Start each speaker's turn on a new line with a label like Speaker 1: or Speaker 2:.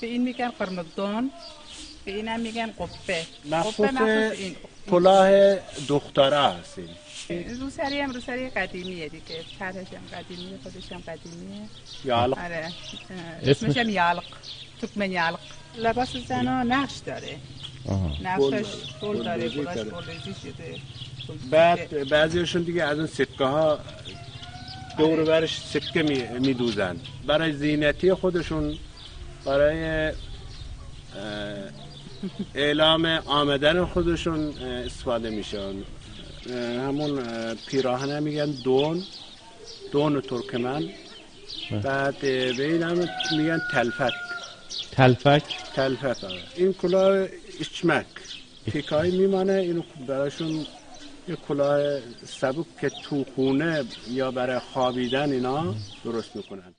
Speaker 1: به این میگن قرمزدون، به این هم میگن قبه.
Speaker 2: مخصوص کلاه دختره هستیم.
Speaker 1: روسری هم روسری قدیمیه دیگه، طرحش هم قدیمیه، خودش هم قدیمیه.
Speaker 2: یالق.
Speaker 1: آره اسمش هم یالق، تکمه یالق. لباس زنا نقش داره، نقشش گل داره، گلاش گلریزی شده.
Speaker 2: بعد بعضیشون دیگه از اون سکه ها دور برش سکه میدوزن برای زینتی خودشون، برای اعلام آمدن خودشون استفاده میشن. همون پیراهن میگن دون ترکمن. بعد به این هم میگن تلفک. این کلاه اچمک تیکایی میمانه، اینو براشون یه کلاه سبک که تو خونه یا برای خوابیدن اینا درست میکنن.